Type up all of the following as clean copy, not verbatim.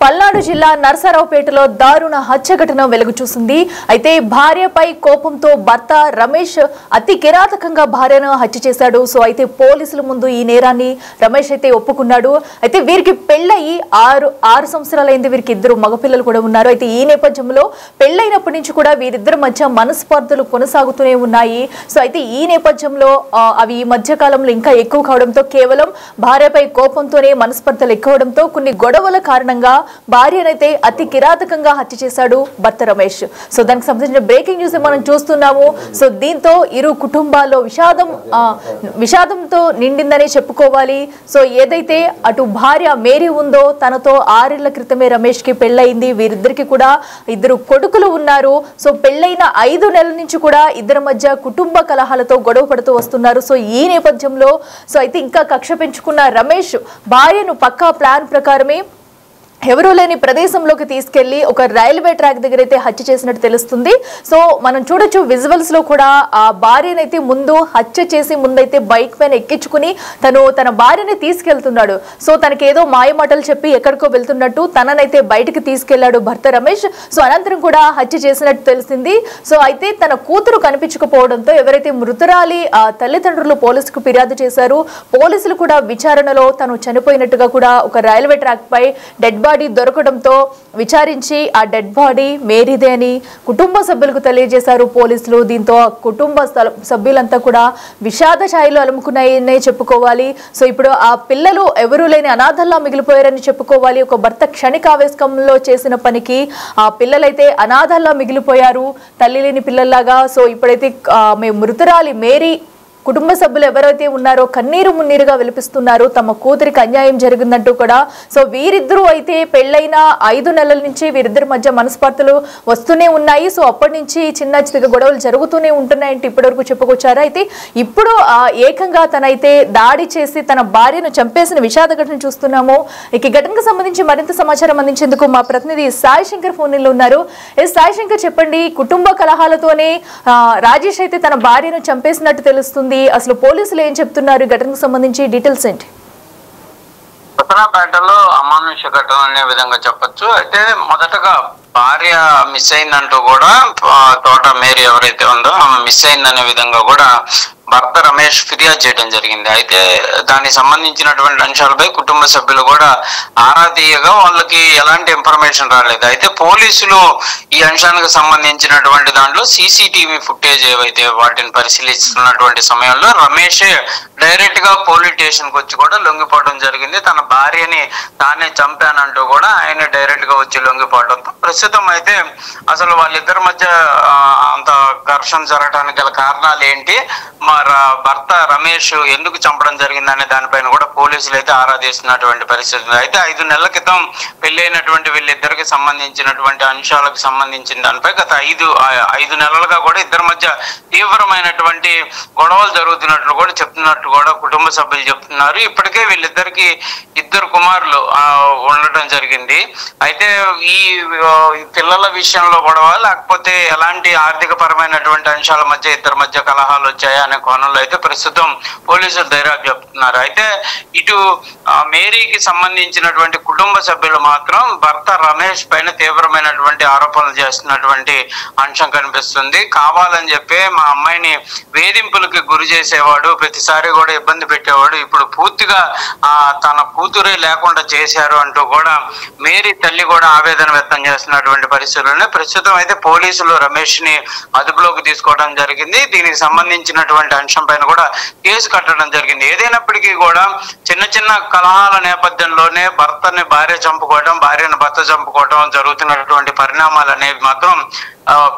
పల్నాడు జిల్లా నర్సరావుపేటలో దారుణ హత్య ఘటన వెలుగు చూసింది. అయితే భార్యపై కోపంతో భర్త రమేష్ అతి కిరాతకంగా భార్యను హత్య చేశాడు. సో అయితే పోలీసుల ముందు ఈ నేరాన్ని రమేష్ అయితే ఒప్పుకున్నాడు. అయితే వీరికి పెళ్ళయి ఆరు సంవత్సరాలైంది. వీరికి ఇద్దరు మగపిల్లలు కూడా ఉన్నారు. అయితే ఈ నేపథ్యంలో పెళ్ళైనప్పటి నుంచి కూడా వీరిద్దరి మధ్య మనస్పర్ధలు కొనసాగుతూనే ఉన్నాయి. సో అయితే ఈ నేపథ్యంలో అవి ఈ మధ్య కాలంలో ఇంకా ఎక్కువ కావడంతో కేవలం భార్యపై కోపంతోనే మనస్పర్ధలు ఎక్కువడంతో కొన్ని గొడవల కారణంగా భార్యనైతే అతి కిరాతకంగా హత్య చేశాడు భర్త రమేష్. సో దానికి సంబంధించిన బ్రేకింగ్ న్యూస్ మనం చూస్తున్నాము. సో దీంతో ఇరు కుటుంబాల్లో విషాదంతో నిండిందనే చెప్పుకోవాలి. సో ఏదైతే అటు భార్య మేరీ ఉందో తనతో 6 ఏళ్ల క్రితమే రమేష్ కి పెళ్ళయింది. వీరిద్దరికి కూడా ఇద్దరు కొడుకులు ఉన్నారు. సో పెళ్ళైన 5 నెలల నుంచి కూడా ఇద్దరి మధ్య కుటుంబ కలహాలతో గొడవ పడుతూ వస్తున్నారు. సో ఈ నేపథ్యంలో సో అయితే ఇంకా కక్ష పెంచుకున్న రమేష్ భార్యను పక్కా ప్లాన్ ప్రకారమే ఎవరూ లేని ప్రదేశంలోకి తీసుకెళ్లి ఒక రైల్వే ట్రాక్ దగ్గర అయితే హత్య చేసినట్టు తెలుస్తుంది. సో మనం చూడొచ్చు విజువల్స్ లో కూడా ఆ భార్యనైతే ముందు హత్య చేసి ముందైతే బైక్ పైన ఎక్కించుకుని తన భార్యని తీసుకెళ్తున్నాడు. సో తనకి ఏదో మాయమాటలు చెప్పి ఎక్కడికో వెళ్తున్నట్టు తననైతే బయటికి తీసుకెళ్లాడు భర్త రమేష్. సో అనంతరం కూడా హత్య చేసినట్టు తెలిసింది. సో అయితే తన కూతురు కనిపించకపోవడంతో ఎవరైతే మృతురాలి తల్లిదండ్రులు పోలీసుకు ఫిర్యాదు చేశారు. పోలీసులు కూడా విచారణలో తను చనిపోయినట్టుగా కూడా ఒక రైల్వే ట్రాక్ పై డెడ్ బాడీ దొరకడంతో విచారించి ఆ డెడ్ బాడీ మేరీదే అని కుటుంబ సభ్యులకు తెలియజేశారు పోలీసులు. దీంతో కుటుంబ సభ్యులంతా కూడా విషాద ఛాయలు అలుముకున్నాయనే చెప్పుకోవాలి. సో ఇప్పుడు ఆ పిల్లలు ఎవరూ లేని అనాథల్లా మిగిలిపోయారని చెప్పుకోవాలి. ఒక భర్త క్షణికావేశంలో చేసిన పనికి ఆ పిల్లలైతే అనాథల్లా మిగిలిపోయారు, తల్లి లేని పిల్లల్లాగా. సో ఇప్పుడైతే మృతురాలి మేరీ కుటుంబ సభ్యులు ఎవరైతే ఉన్నారో కన్నీరు మున్నీరుగా విలిపిస్తున్నారు. తమ కూతురికి అన్యాయం జరిగిందంటూ కూడా. సో వీరిద్దరూ అయితే పెళ్ళైన 5 నెలల నుంచి వీరిద్దరి మధ్య మనస్పర్ధలు వస్తూనే ఉన్నాయి. సో అప్పటి నుంచి చిన్న చిన్న గొడవలు జరుగుతూనే ఉంటున్నాయంటే ఇప్పటివరకు చెప్పుకొచ్చారు. అయితే ఇప్పుడు ఏకంగా తనైతే దాడి చేసి తన భార్యను చంపేసిన విషాద ఘటన చూస్తున్నాము. ఈ ఘటనకు సంబంధించి మరింత సమాచారం అందించేందుకు మా ప్రతినిధి సాయి శంకర్ ఫోన్ లో ఉన్నారు. సాయి శంకర్, చెప్పండి, కుటుంబ కలహాలతోనే రాజేష్ అయితే తన భార్యను చంపేసినట్టు తెలుస్తుంది. అసలు పోలీసులు ఏం చెప్తున్నారు ఘటనకు సంబంధించి డీటెయిల్స్ ఏంటి? కొత్తపేటలో అమానుష ఘటన అనే విధంగా చెప్పొచ్చు. అయితే మొదటగా భార్య మిస్ అయిందంటూ కూడా తోట మేరీ ఎవరైతే ఉందో ఆమె మిస్ అయిందనే విధంగా కూడా భర్త రమేష్ ఫిర్యాదు చేయడం జరిగింది. అయితే దానికి సంబంధించినటువంటి అంశాలపై కుటుంబ సభ్యులు కూడా ఆరా తీయగా వాళ్ళకి ఎలాంటి ఇన్ఫర్మేషన్ రాలేదు. అయితే పోలీసులు ఈ అంశానికి సంబంధించినటువంటి దాంట్లో సీసీటీవీ ఫుటేజ్ ఏవైతే వాటిని పరిశీలిస్తున్నటువంటి సమయంలో రమేష్ డైరెక్ట్ గా పోలీస్ స్టేషన్ కు వచ్చి కూడా లొంగిపోవడం జరిగింది. తన భార్యని తానే చంపానంటూ కూడా ఆయన డైరెక్ట్ గా వచ్చి లొంగిపోవడంతో ప్రస్తుతం అయితే అసలు వాళ్ళిద్దరి మధ్య అంత ఘర్షణ జరగడానికి గల కారణాలు ఏంటి, భర్త రమేష్ ఎందుకు చంపడం జరిగిందనే దానిపైన కూడా పోలీసులు అయితే ఆరా తీస్తున్నటువంటి పరిస్థితి. అయితే 5 నెలల క్రితం పెళ్ళైనటువంటి వీళ్ళిద్దరికి సంబంధించినటువంటి అంశాలకు సంబంధించిన దానిపై గత 5 నెలలుగా కూడా ఇద్దరి మధ్య తీవ్రమైనటువంటి గొడవలు జరుగుతున్నట్లు కూడా చెప్తున్నట్టు కూడా కుటుంబ సభ్యులు చెప్తున్నారు. ఇప్పటికే వీళ్ళిద్దరికి 2 కుమారులు ఉండటం జరిగింది. అయితే ఈ పిల్లల విషయంలో గొడవ లేకపోతే ఎలాంటి ఆర్థిక పరమైనటువంటి అంశాల మధ్య ఇద్దరి మధ్య కలహాలు వచ్చాయా అనే కోణంలో అయితే ప్రస్తుతం పోలీసులు దర్యాప్తు చెప్తున్నారు. అయితే ఇటు మేరీకి సంబంధించినటువంటి కుటుంబ సభ్యులు మాత్రం భర్త రమేష్ పైన తీవ్రమైనటువంటి ఆరోపణలు చేస్తున్నటువంటి అంశం కనిపిస్తుంది. కావాలని చెప్పి మా అమ్మాయిని వేధింపులకి గురి చేసేవాడు, ప్రతిసారి కూడా ఇబ్బంది పెట్టేవాడు, ఇప్పుడు పూర్తిగా తన కూతురే లేకుండా చేశారు అంటూ కూడా మేరీ తల్లి కూడా ఆవేదన వ్యక్తం చేస్తున్నటువంటి పరిస్థితుల్లోనే ప్రస్తుతం అయితే పోలీసులు రమేష్ ని అదుపులోకి తీసుకోవడం జరిగింది. దీనికి సంబంధించినటువంటి అంశం పైన కూడా కేసు కట్టడం జరిగింది. ఏదైనప్పటికీ కూడా చిన్న చిన్న కలహాల నేపథ్యంలోనే భర్తని భార్య చంపుకోవడం, భార్యను భర్త చంపుకోవడం జరుగుతున్నటువంటి పరిణామాలు అనేవి మాత్రం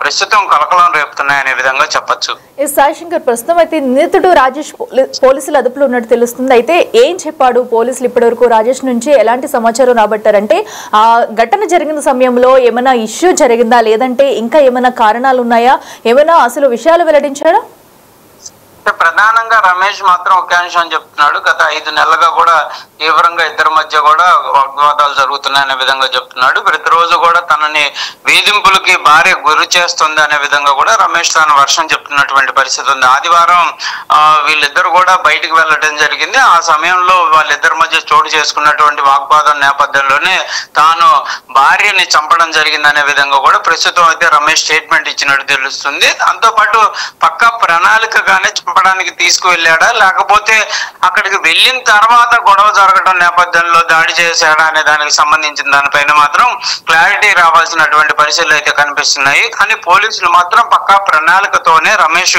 ప్రస్తుతం కలకలం రేపుతున్నాయనే విధంగా చెప్పచ్చు. సాయి శంకర్, ప్రస్తుతం అయితే నిందితుడు రాజేష్ పోలీసుల అదుపులో ఉన్నట్టు తెలుస్తుంది. అయితే ఏం చెప్పాడు పోలీసులు ఇప్పటి వరకు? రాజేష్ నుంచి ఎలాంటి సమాచారం రాబట్టారంటే ఆ ఘటన జరిగిన సమయంలో ఏమైనా ఇష్యూ జరిగిందా, లేదంటే ఇంకా ఏమైనా కారణాలు ఉన్నాయా, ఏమైనా అసలు విషయాలు వెల్లడించారా? ప్రధానంగా రమేష్ మాత్రం ఒక అంశం చెప్తున్నాడు. గత 5 నెలలుగా కూడా తీవ్రంగా ఇద్దరి మధ్య కూడా వాగ్వాదాలు జరుగుతున్నాయనే విధంగా చెప్తున్నాడు. ప్రతిరోజు కూడా తనని వేధింపులకి భార్య గురి చేస్తుంది అనే విధంగా కూడా రమేష్ తన వర్షం చెప్తున్నటువంటి పరిస్థితి ఉంది. ఆదివారం వీళ్ళిద్దరు కూడా బయటికి వెళ్ళడం జరిగింది. ఆ సమయంలో వాళ్ళిద్దరి మధ్య చోటు చేసుకున్నటువంటి వాగ్వాదం నేపథ్యంలోనే తాను భార్యని చంపడం జరిగింది అనే విధంగా కూడా ప్రస్తుతం అయితే రమేష్ స్టేట్మెంట్ ఇచ్చినట్టు తెలుస్తుంది. దాంతో పాటు పక్కా ప్రణాళికగానే చంపడానికి తీసుకువెళ్ళాడా, లేకపోతే అక్కడికి వెళ్ళిన తర్వాత గొడవ జరగడం నేపథ్యంలో దాడి చేశాడా అనే దానికి సంబంధించిన దానిపైన మాత్రం క్లారిటీ రావాల్సినటువంటి పరిస్థితులు అయితే కనిపిస్తున్నాయి. కానీ పోలీసులు మాత్రం పక్కా ప్రణాళికతోనే రమేష్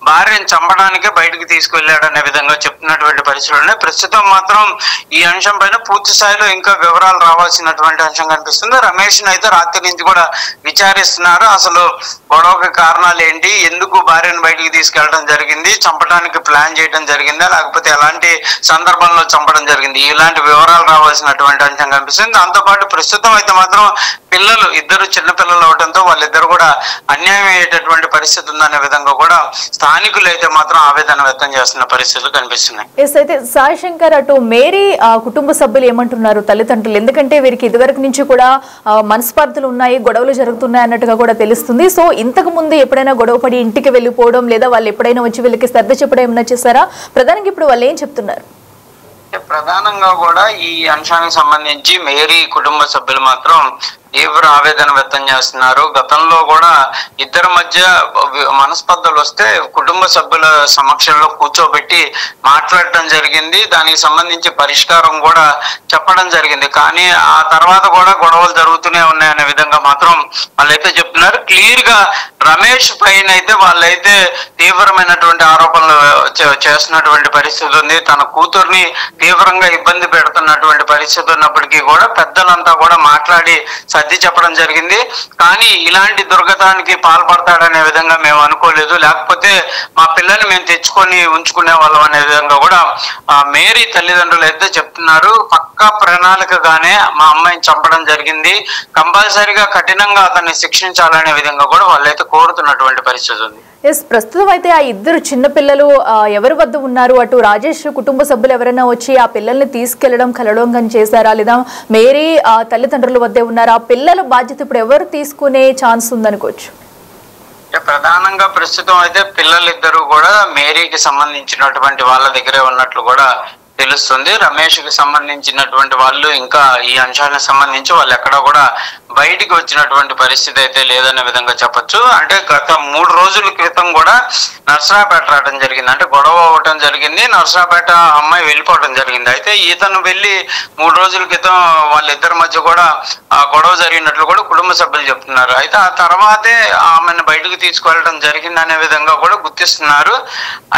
భార్యను చంపడానికే బయటకు తీసుకువెళ్ళాడనే విధంగా చెప్తున్నటువంటి పరిస్థితులు ప్రస్తుతం మాత్రం ఈ అంశం పైన పూర్తి స్థాయిలో ఇంకా వివరాలు రావాల్సినటువంటి అంశం కనిపిస్తుంది. రమేష్ ని అయితే రాత్రి నుంచి కూడా విచారిస్తున్నారు. అసలు గొడవకి కారణాలు ఏంటి, ఎందుకు భార్యను బయటికి తీసుకెళ్లడం జరిగింది, చంపడానికి ప్లాన్ చేయడం జరిగిందా, లేకపోతే ఎలాంటి సందర్భంలో చంపడం జరిగింది, ఇలాంటి వివరాలు రావాల్సినటువంటి అంశం కనిపిస్తుంది. దాంతో పాటు ప్రస్తుతం అయితే మాత్రం పిల్లలు ఇద్దరు చిన్న పిల్లలు అవడంతో వాళ్ళిద్దరు కూడా అన్యాయం అయ్యేటటువంటి పరిస్థితి ఉందనే విధంగా కూడా స్థానికులు అయితే మాత్రం ఆవేదన వ్యక్తం చేస్తున్న పరిస్థితులు కనిపిస్తున్నాయి. అయితే సాయి శంకర్, అటు మేరీ కుటుంబ సభ్యులు ఏమంటున్నారు తల్లిదండ్రులు? ఎందుకంటే వీరికి ఇదివరకు నుంచి కూడా మనస్పర్ధలు ఉన్నాయి, గొడవలు జరుగుతున్నాయి అన్నట్టుగా కూడా తెలుస్తుంది. సో ఇంతకు ముందు ఎప్పుడైనా గొడవపడి ఇంటికి వెళ్ళిపోవడం లేదా వాళ్ళు ఎప్పుడైనా వచ్చి వీళ్ళకి శ్రద్ధ చెప్పడం ఏమైనా చేశారా? ప్రధానంగా ఇప్పుడు వాళ్ళు ఏం చెప్తున్నారు? ప్రధానంగా కూడా ఈ అంశానికి సంబంధించి మేరీ కుటుంబ సభ్యులు మాత్రం తీవ్ర ఆవేదన వ్యక్తం చేస్తున్నారు. గతంలో కూడా ఇద్దరి మధ్య మనస్పర్ధలు వస్తే కుటుంబ సభ్యుల సమక్షంలో కూర్చోబెట్టి మాట్లాడటం జరిగింది. దానికి సంబంధించి పరిష్కారం కూడా చెప్పడం జరిగింది. కానీ ఆ తర్వాత కూడా గొడవలు జరుగుతూనే ఉన్నాయనే విధంగా మాత్రం వాళ్ళైతే చెప్తున్నారు. క్లియర్ గా రమేష్ పైన అయితే వాళ్ళైతే తీవ్రమైనటువంటి ఆరోపణలు చేస్తున్నటువంటి పరిస్థితి ఉంది. తన కూతుర్ని తీవ్రంగా ఇబ్బంది పెడుతున్నటువంటి పరిస్థితి ఉన్నప్పటికీ కూడా పెద్దలంతా కూడా మాట్లాడి సర్ది చెప్పడం జరిగింది. కానీ ఇలాంటి దుర్గతానికి పాల్పడతాడనే విధంగా మేము అనుకోలేదు, లేకపోతే మా పిల్లల్ని మేము తెచ్చుకొని ఉంచుకునే వాళ్ళం అనే విధంగా కూడా మేరీ తల్లిదండ్రులు అయితే చెప్తున్నారు. పక్కా ప్రణాళికగానే మా అమ్మాయిని చంపడం జరిగింది, కంపల్సరీగా కఠినంగా అతన్ని శిక్షించాలనే విధంగా కూడా వాళ్ళైతే కోరుతున్నటువంటి పరిస్థితి ఉంది. ప్రస్తుతం అయితే ఆ ఇద్దరు చిన్న పిల్లలు ఎవరి వద్ద ఉన్నారు? అటు రాజేష్ కుటుంబ సభ్యులు ఎవరైనా వచ్చి ఆ పిల్లల్ని తీసుకెళ్లడం కలవడం కానీ చేశారా, లేదా మేరీ తల్లిదండ్రుల వద్దే ఉన్నారా? ఆ పిల్లల బాధ్యత ఇప్పుడు ఎవరు తీసుకునే ఛాన్స్ ఉందనుకోవచ్చు? ప్రధానంగా ప్రస్తుతం అయితే పిల్లలిద్దరూ కూడా మేరీకి సంబంధించినటువంటి వాళ్ళ దగ్గరే ఉన్నట్లు కూడా తెలుస్తుంది. రమేష్ కి సంబంధించినటువంటి వాళ్ళు ఇంకా ఈ అంశానికి సంబంధించి వాళ్ళు ఎక్కడ కూడా బయటికి వచ్చినటువంటి పరిస్థితి అయితే లేదనే విధంగా చెప్పొచ్చు. అంటే గత 3 రోజుల క్రితం కూడా నర్సరాపేట రావడం జరిగింది, అంటే గొడవ అవ్వటం జరిగింది. నర్సరాపేట అమ్మాయి వెళ్ళిపోవడం జరిగింది. అయితే ఇతను వెళ్ళి 3 రోజుల క్రితం వాళ్ళిద్దరి మధ్య కూడా గొడవ జరిగినట్లు కూడా కుటుంబ సభ్యులు చెప్తున్నారు. అయితే ఆ తర్వాతే ఆమెను బయటకు తీసుకువెళ్ళడం జరిగింది అనే విధంగా కూడా గుర్తిస్తున్నారు.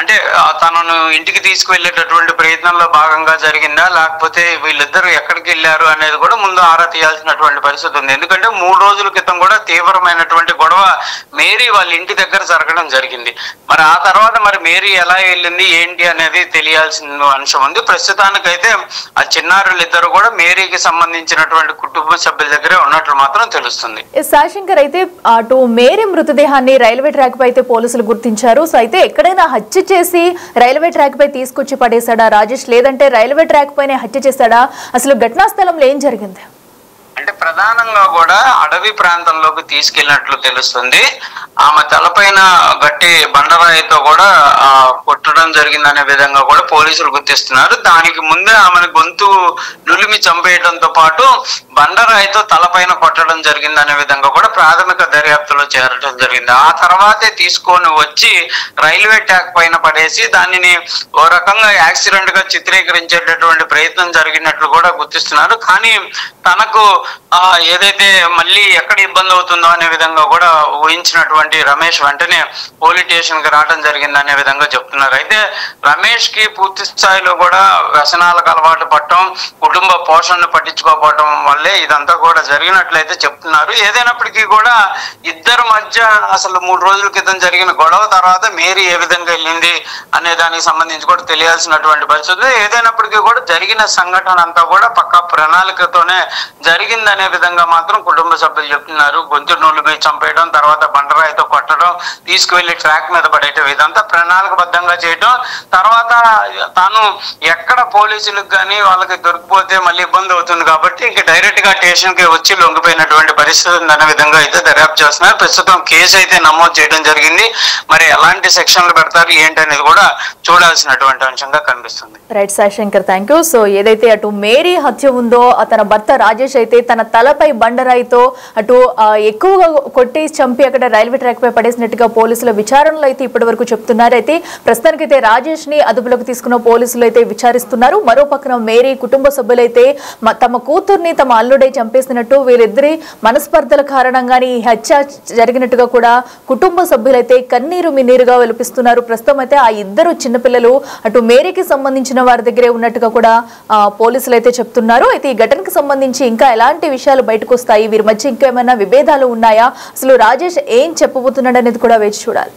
అంటే తనను ఇంటికి తీసుకువెళ్ళేటటువంటి ప్రయత్నంలో భాగంగా జరిగిందా, లేకపోతే వీళ్ళిద్దరు ఎక్కడికి వెళ్ళారు అనేది కూడా ముందు ఆరా తీయాల్సినటువంటి పరిస్థితి ఉంది. ఎందుకంటే 3 రోజుల క్రితం కూడా తీవ్రమైనటువంటి గొడవ మేరీ వాళ్ళ ఇంటి దగ్గర జరగడం జరిగింది. మరి ఆ తర్వాత మరి మేరీ ఎలా వెళ్ళింది ఏంటి అనేది తెలియాల్సిన అంశం ఉంది. ప్రస్తుతానికైతే ఆ చిన్నారులిద్దరు కూడా మేరీకి సంబంధించినటువంటి కుటుంబ సభ్యుల దగ్గరే ఉన్నట్లు మాత్రం తెలుస్తుంది. సాశంకర్, అయితే అటు మేరీ మృతదేహాన్ని రైల్వే ట్రాక్ పై అయితే పోలీసులు గుర్తించారు. సో అయితే ఎక్కడైనా హత్య చేసి రైల్వే ట్రాక్ పై తీసుకొచ్చి పడేశాడా రాజేష్, లేదంటే రైల్వే ట్రాక్ పైనే హత్య చేశాడా? అసలు ఘటనా స్థలంలో ఏం జరిగింది? అంటే ప్రధానంగా కూడా అడవి ప్రాంతంలోకి తీసుకెళ్ళినట్లు తెలుస్తుంది. ఆమె తలపైన గట్టి బండరాయితో కూడా కొట్టడం జరిగిందనే విధంగా కూడా పోలీసులు గుర్తిస్తున్నారు. దానికి ముందే ఆమెను గొంతు నులిమి చంపేయడంతో పాటు బండరాయితో తలపైన కొట్టడం జరిగిందనే విధంగా కూడా ప్రాథమిక దర్యాప్తులో చేరడం జరిగింది. ఆ తర్వాతే తీసుకొని వచ్చి రైల్వే ట్రాక్ పైన పడేసి దానిని ఓ రకంగా యాక్సిడెంట్ గా చిత్రీకరించేటటువంటి ప్రయత్నం జరిగినట్లు కూడా గుర్తిస్తున్నారు. కానీ తనకు ఏదైతే మళ్ళీ ఎక్కడ ఇబ్బంది అవుతుందో అనే విధంగా కూడా ఊహించినటువంటి రమేష్ వెంటనే పోలీస్ స్టేషన్ కి రావడం జరిగింది అనే విధంగా చెప్తున్నారు. అయితే రమేష్ కి పూర్తి స్థాయిలో కూడా వ్యసనాలకు అలవాటు పడటం, కుటుంబ పోషణను పట్టించుకోకపోవటం వల్లే ఇదంతా కూడా జరిగినట్లయితే చెప్తున్నారు. ఏదైనప్పటికీ కూడా ఇద్దరి మధ్య అసలు 3 రోజుల క్రితం జరిగిన గొడవ తర్వాత మేరీ ఏ విధంగా వెళ్ళింది అనే దానికి సంబంధించి కూడా తెలియాల్సినటువంటి పరిస్థితి. ఏదైనప్పటికీ కూడా జరిగిన సంఘటన అంతా కూడా పక్కా ప్రణాళికతోనే జరిగిందనే విధంగా మాత్రం కుటుంబ సభ్యులు చెప్తున్నారు. గొంతు నూలు మీద చంపేయడం, తర్వాత బండరాయితో కొట్టడం, తీసుకువెళ్లి ట్రాక్ మీద పడేయటం, ఇదంతా ప్రణాళికబద్ధంగా చేయడం. తర్వాత తాను ఎక్కడ పోలీసులకు కానీ వాళ్ళకి దొరికిపోతే మళ్ళీ ఇబ్బంది అవుతుంది కాబట్టి ఇంక డైరెక్ట్ గా స్టేషన్ కి వచ్చి లొంగిపోయినటువంటి పరిస్థితి ఉందనే విధంగా అయితే దర్యాప్తు చేస్తున్నారు. ప్రస్తుతం కేసు అయితే నమోదు చేయడం జరిగింది. మరి ఎలాంటి సెక్షన్లు పెడతారు ఏంటి అనేది కూడా చూడాల్సినటువంటి అంశంగా కనిపిస్తుంది. Right Shashankar, thank you. So ఏదైతే అటు మేరీ హత్య ఉందో తన భర్త రాజేష్ అయితే తన తలపై బండరాయితో అటు ఎక్కువగా కొట్టి చంపి అక్కడ రైల్వే ట్రాక్ పై పడేసినట్టుగా పోలీసుల విచారణలో అయితే ఇప్పటి వరకు చెప్తున్నారు. అయితే ప్రస్తుతానికైతే రాజేష్ ని అదుపులోకి తీసుకున్న పోలీసులు అయితే విచారిస్తున్నారు. మరో పక్కన మేరీ కుటుంబ సభ్యులైతే తమ కూతుర్ని తమ అల్లుడై చంపేసినట్టు, వీరిద్దరి మనస్పర్ధల కారణంగానే ఈ హత్య జరిగినట్టుగా కూడా కుటుంబ సభ్యులైతే కన్నీరు మిన్నీరుగా వెలిపిస్తున్నారు. ప్రస్తుతం అయితే ఆ ఇద్దరు చిన్నపిల్లలు అటు మేరీకి సంబంధించిన వారి దగ్గరే ఉన్నట్టుగా కూడా పోలీసులు అయితే చెప్తున్నారు. అయితే ఈ ఘటనకు సంబంధించి ఇంకా ఎలాంటి విషయాలు బయటకు వస్తాయి, వీరి మధ్య ఇంకేమైనా విభేదాలు ఉన్నాయా, అసలు రాజేష్ ఏం చెప్పబోతున్నాడు అనేది కూడా వేచి చూడాలి.